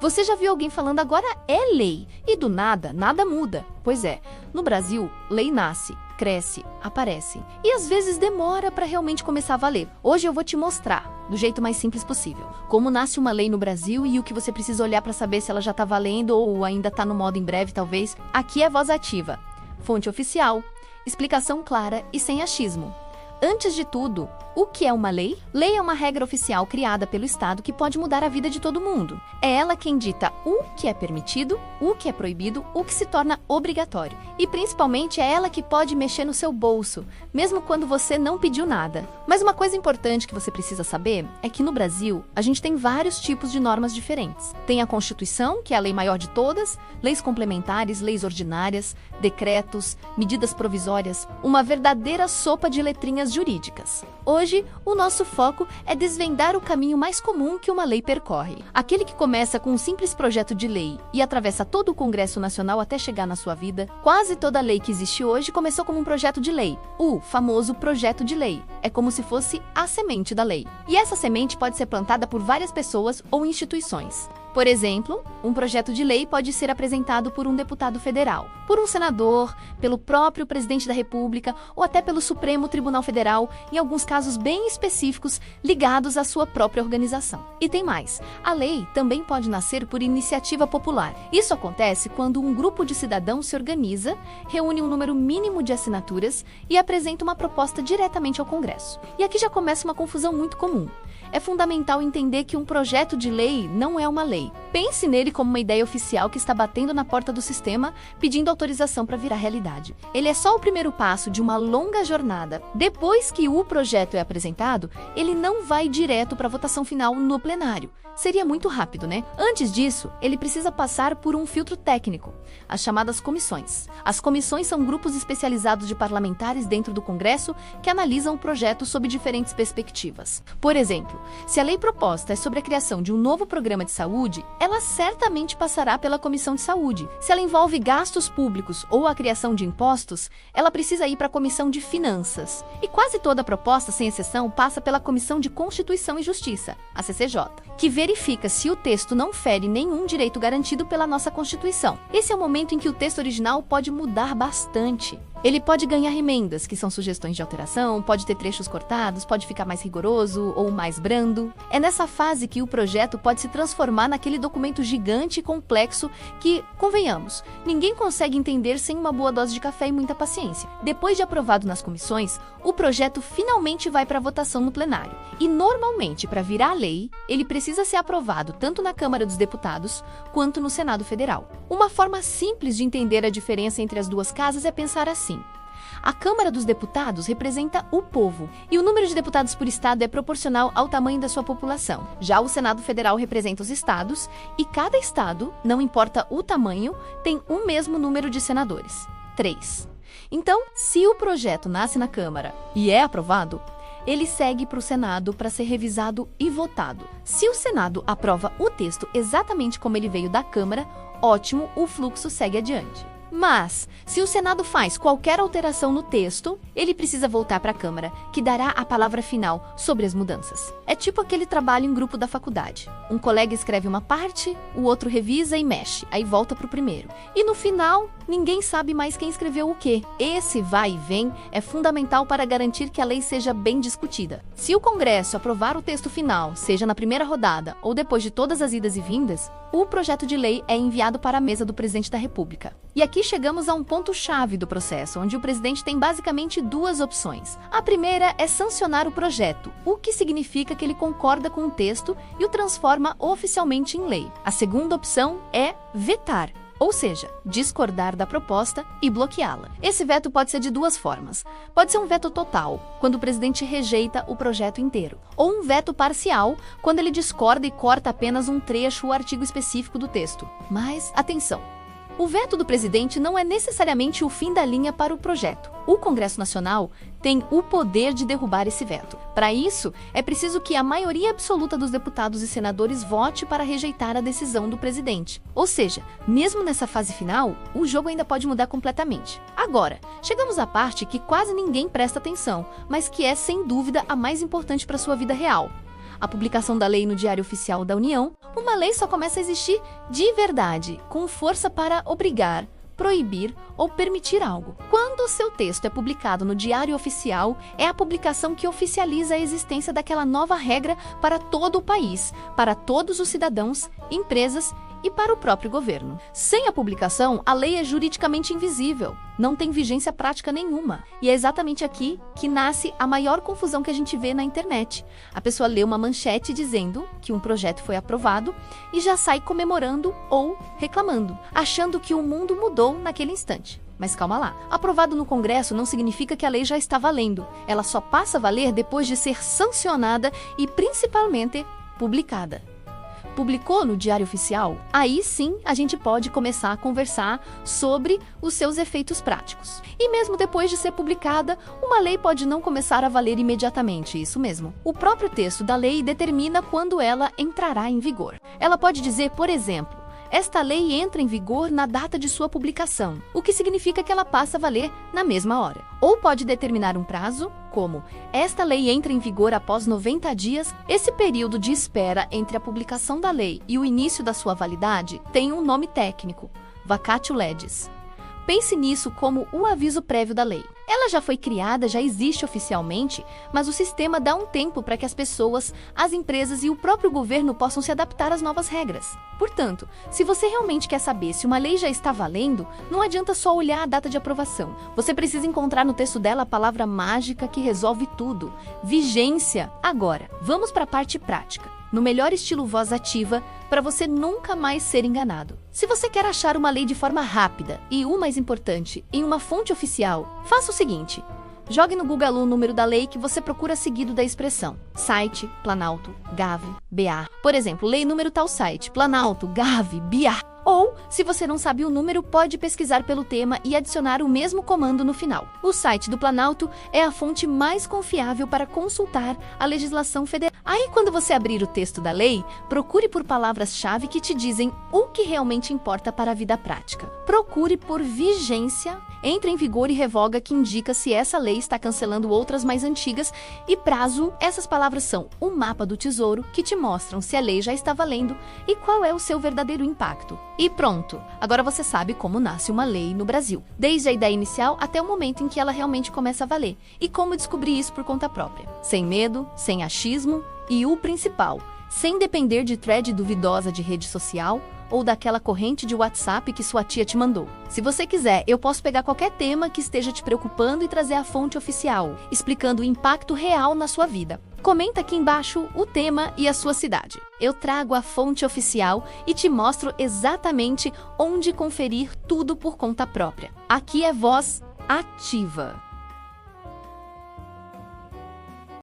Você já viu alguém falando agora é lei e do nada, nada muda? Pois é, no Brasil, lei nasce, cresce, aparece e às vezes demora para realmente começar a valer. Hoje eu vou te mostrar, do jeito mais simples possível, como nasce uma lei no Brasil e o que você precisa olhar para saber se ela já está valendo ou ainda está no modo em breve, talvez. Aqui é Voz Ativa, fonte oficial, explicação clara e sem achismo. Antes de tudo, o que é uma lei? Lei é uma regra oficial criada pelo Estado que pode mudar a vida de todo mundo. É ela quem dita o que é permitido, o que é proibido, o que se torna obrigatório. E principalmente é ela que pode mexer no seu bolso, mesmo quando você não pediu nada. Mas uma coisa importante que você precisa saber é que no Brasil, a gente tem vários tipos de normas diferentes. Tem a Constituição, que é a lei maior de todas, leis complementares, leis ordinárias, decretos, medidas provisórias, uma verdadeira sopa de letrinhas jurídicas. Hoje, o nosso foco é desvendar o caminho mais comum que uma lei percorre. Aquele que começa com um simples projeto de lei e atravessa todo o Congresso Nacional até chegar na sua vida. Quase toda lei que existe hoje começou como um projeto de lei, o famoso projeto de lei. É como se fosse a semente da lei. E essa semente pode ser plantada por várias pessoas ou instituições. Por exemplo, um projeto de lei pode ser apresentado por um deputado federal, por um senador, pelo próprio presidente da República ou até pelo Supremo Tribunal Federal, em alguns casos bem específicos ligados à sua própria organização. E tem mais, a lei também pode nascer por iniciativa popular. Isso acontece quando um grupo de cidadãos se organiza, reúne um número mínimo de assinaturas e apresenta uma proposta diretamente ao Congresso. E aqui já começa uma confusão muito comum. É fundamental entender que um projeto de lei não é uma lei. Pense nele como uma ideia oficial que está batendo na porta do sistema, pedindo autorização para virar realidade. Ele é só o primeiro passo de uma longa jornada. Depois que o projeto é apresentado, ele não vai direto para a votação final no plenário. Seria muito rápido, né? Antes disso, ele precisa passar por um filtro técnico, as chamadas comissões. As comissões são grupos especializados de parlamentares dentro do Congresso que analisam o projeto sob diferentes perspectivas. Por exemplo, se a lei proposta é sobre a criação de um novo programa de saúde, ela certamente passará pela Comissão de Saúde. Se ela envolve gastos públicos ou a criação de impostos, ela precisa ir para a Comissão de Finanças. E quase toda proposta, sem exceção, passa pela Comissão de Constituição e Justiça, a CCJ, que verifica se o texto não fere nenhum direito garantido pela nossa Constituição. Esse é o momento em que o texto original pode mudar bastante. Ele pode ganhar emendas, que são sugestões de alteração, pode ter trechos cortados, pode ficar mais rigoroso ou mais brando. É nessa fase que o projeto pode se transformar naquele documento gigante e complexo que, convenhamos, ninguém consegue entender sem uma boa dose de café e muita paciência. Depois de aprovado nas comissões, o projeto finalmente vai para a votação no plenário. E normalmente, para virar lei, ele precisa ser aprovado tanto na Câmara dos Deputados quanto no Senado Federal. Uma forma simples de entender a diferença entre as duas casas é pensar assim. A Câmara dos Deputados representa o povo, e o número de deputados por estado é proporcional ao tamanho da sua população. Já o Senado Federal representa os estados, e cada estado, não importa o tamanho, tem o mesmo número de senadores, 3. Então, se o projeto nasce na Câmara e é aprovado, ele segue para o Senado para ser revisado e votado. Se o Senado aprova o texto exatamente como ele veio da Câmara, ótimo, o fluxo segue adiante. Mas, se o Senado faz qualquer alteração no texto, ele precisa voltar para a Câmara, que dará a palavra final sobre as mudanças. É tipo aquele trabalho em grupo da faculdade. Um colega escreve uma parte, o outro revisa e mexe, aí volta para o primeiro. E no final, ninguém sabe mais quem escreveu o quê. Esse vai e vem é fundamental para garantir que a lei seja bem discutida. Se o Congresso aprovar o texto final, seja na primeira rodada ou depois de todas as idas e vindas, o projeto de lei é enviado para a mesa do presidente da República. E aqui chegamos a um ponto-chave do processo, onde o presidente tem basicamente duas opções. A primeira é sancionar o projeto, o que significa que ele concorda com o texto e o transforma oficialmente em lei. A segunda opção é vetar, ou seja, discordar da proposta e bloqueá-la. Esse veto pode ser de duas formas. Pode ser um veto total, quando o presidente rejeita o projeto inteiro, ou um veto parcial, quando ele discorda e corta apenas um trecho ou artigo específico do texto. Mas, atenção! O veto do presidente não é necessariamente o fim da linha para o projeto. O Congresso Nacional tem o poder de derrubar esse veto. Para isso, é preciso que a maioria absoluta dos deputados e senadores vote para rejeitar a decisão do presidente. Ou seja, mesmo nessa fase final, o jogo ainda pode mudar completamente. Agora, chegamos à parte que quase ninguém presta atenção, mas que é, sem dúvida, a mais importante para a sua vida real. a publicação da lei no Diário Oficial da União, uma lei só começa a existir de verdade, com força para obrigar, proibir ou permitir algo. Quando o seu texto é publicado no Diário Oficial, é a publicação que oficializa a existência daquela nova regra para todo o país, para todos os cidadãos, empresas e para o próprio governo. Sem a publicação, a lei é juridicamente invisível, não tem vigência prática nenhuma. E é exatamente aqui que nasce a maior confusão que a gente vê na internet. A pessoa lê uma manchete dizendo que um projeto foi aprovado e já sai comemorando ou reclamando, achando que o mundo mudou naquele instante. Mas calma lá, aprovado no Congresso não significa que a lei já está valendo. Ela só passa a valer depois de ser sancionada e principalmente publicada. Publicou no Diário Oficial, aí sim a gente pode começar a conversar sobre os seus efeitos práticos. E mesmo depois de ser publicada, uma lei pode não começar a valer imediatamente, isso mesmo. O próprio texto da lei determina quando ela entrará em vigor. Ela pode dizer, por exemplo, esta lei entra em vigor na data de sua publicação, o que significa que ela passa a valer na mesma hora. Ou pode determinar um prazo, como esta lei entra em vigor após 90 dias. Esse período de espera entre a publicação da lei e o início da sua validade tem um nome técnico, vacatio legis. Pense nisso como o aviso prévio da lei. Ela já foi criada, já existe oficialmente, mas o sistema dá um tempo para que as pessoas, as empresas e o próprio governo possam se adaptar às novas regras. Portanto, se você realmente quer saber se uma lei já está valendo, não adianta só olhar a data de aprovação. Você precisa encontrar no texto dela a palavra mágica que resolve tudo: vigência. Agora, vamos para a parte prática, no melhor estilo voz ativa, para você nunca mais ser enganado. Se você quer achar uma lei de forma rápida e, o mais importante, em uma fonte oficial, faça o seguinte: jogue no Google o número da lei que você procura seguido da expressão site, Planalto, Gov, BA. Por exemplo, lei número tal site, Planalto, Gov, BA. Ou, se você não sabe o número, pode pesquisar pelo tema e adicionar o mesmo comando no final. O site do Planalto é a fonte mais confiável para consultar a legislação federal. Aí, quando você abrir o texto da lei, procure por palavras-chave que te dizem o que realmente importa para a vida prática. Procure por vigência, entra em vigor e revoga, que indica se essa lei está cancelando outras mais antigas, e prazo. Essas palavras são o mapa do tesouro, que te mostram se a lei já está valendo e qual é o seu verdadeiro impacto. E pronto! Agora você sabe como nasce uma lei no Brasil, desde a ideia inicial até o momento em que ela realmente começa a valer, e como descobrir isso por conta própria, sem medo, sem achismo e o principal, sem depender de thread duvidosa de rede social ou daquela corrente de WhatsApp que sua tia te mandou. Se você quiser, eu posso pegar qualquer tema que esteja te preocupando e trazer a fonte oficial, explicando o impacto real na sua vida. Comenta aqui embaixo o tema e a sua cidade. Eu trago a fonte oficial e te mostro exatamente onde conferir tudo por conta própria. Aqui é Voz Ativa.